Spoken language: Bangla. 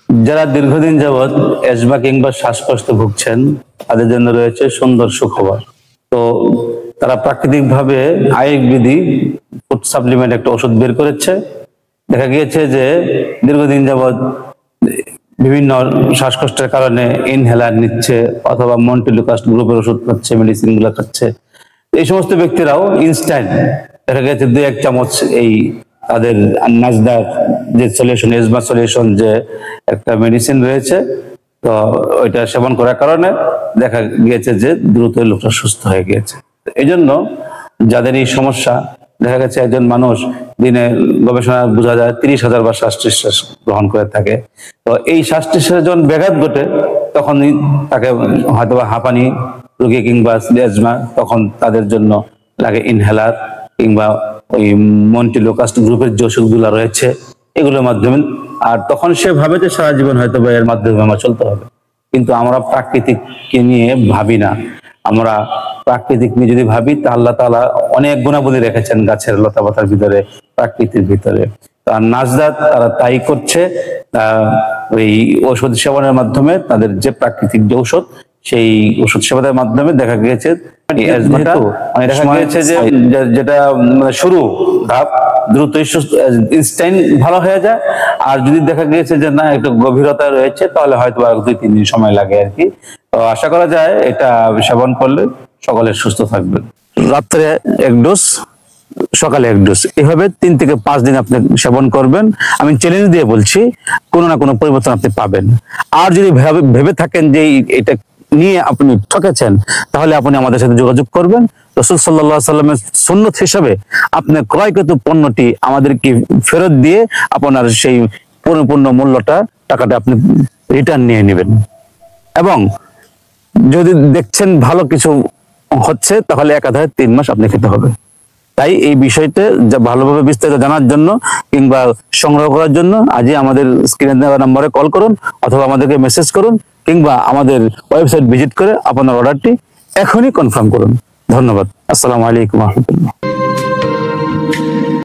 যারা দীর্ঘদিন যাবৎ এজমা কিংবা শ্বাসকষ্টে ভুগছেন তাদের জন্য রয়েছে সুন্দর সুখবর। তো তারা প্রাকৃতিকভাবে আয়ুর্বেদিক ফুড সাপ্লিমেন্ট একটা ওষুধ বের করেছে। দেখা গিয়েছে যে দীর্ঘদিন যাবৎ বিভিন্ন শ্বাসকষ্টের কারণে ইনহেলার নিচ্ছে অথবা মন্টিলুকাস্ট গ্রুপের ওষুধ খাচ্ছে, মেডিসিন গুলো খাচ্ছে। এই সমস্ত ব্যক্তিরাও ইনস্ট্যান্ট দেখা গেছে 2-1 চামচ এই তাদের নাজদার যে সলিউশন, এজমা সলিউশন যে একটা মেডিসিন রয়েছে, তো ওইটা সেবন করার কারণে দেখা গিয়েছে যে দ্রুত লোকটা সুস্থ হয়ে গিয়েছে। এই জন্য যাদের এই সমস্যা, দেখা গেছে একজন মানুষ দিনে গবেষণা বোঝা যায় 30,000 বার শ্বাস নিঃশ্বাস গ্রহণ করে থাকে। তো এই শ্বাস নিঃশ্বাসের যখন ব্যাঘাত ঘটে তখনই তাকে হয়তো হাঁপানি রোগী কিংবা এজমা, তখন তাদের জন্য লাগে ইনহেলার কিংবা ওই মন্টিলুকাস্ট গ্রুপের যে ওষুধগুলো রয়েছে এগুলোর মাধ্যমে। আর তখন সে ভাবে যে সারা জীবন হয়তো এর মাধ্যমে আমার চলতে হবে, কিন্তু আমরা প্রাকৃতিককে নিয়ে ভাবি না। আমরা প্রাকৃতিক নিয়ে যদি ভাবি তা আল্লাহ তাআলা অনেক গুণাবলী রেখেছেন গাছের লতা পাতার ভিতরে, প্রাকৃতির ভিতরে। আর নাজদাত তারা তাই করছে, ওই ওষুধ সেবনের মাধ্যমে তাদের যে প্রাকৃতিক যে ঔষধ, সেই ওষুধ সেবনের মাধ্যমে দেখা গিয়েছে যেটা শুরু ধাপ দ্রুতই ইনস্ট্যান্ট ভালো হয়ে যায়। আর যদি দেখা গিয়েছে যে না একটু গভীরতা রয়েছে তাহলে হয়তো 2-3 দিন সময় লাগে আর কি। তো আশা করা যায় এটা সেবন করলে সকলে সুস্থ থাকবেন। রাত্রে 1 ডোজ, সকালে 1 ডোজ, এভাবে 3 থেকে 5 দিন আপনি সেবন করবেন। আমি চ্যালেঞ্জ দিয়ে বলছি কোনো না কোনো পরিবর্তন আপনি পাবেন। আর যদি ভেবে থাকেন যে এটা নিয়ে আপনি ঠকেছেন, তাহলে আপনি আমাদের সাথে যোগাযোগ করবেন। রাসূল সাল্লাল্লাহু আলাইহি ওয়াসাল্লামের সুন্নত হিসাবে আপনি ক্রয়কৃত পণ্যটি আমাদেরকে ফেরত দিয়ে আপনার সেই পরিপূর্ণ টাকাটা আপনি রিটার্ন নিয়ে নেবেন। এবং যদি দেখছেন ভালো কিছু হচ্ছে তাহলে একাধারে 3 মাস আপনি খেতে হবে। তাই এই বিষয়টা যা ভালোভাবে বিস্তারিত জানার জন্য কিংবা সংগ্রহ করার জন্য আজই আমাদের স্ক্রিনে দেওয়া নম্বরে কল করুন অথবা আমাদেরকে মেসেজ করুন কিংবা আমাদের ওয়েবসাইট ভিজিট করে আপনার অর্ডারটি এখনই কনফার্ম করুন। ধন্যবাদ। আসসালামু আলাইকুম ওয়া রাহমাতুল্লাহ।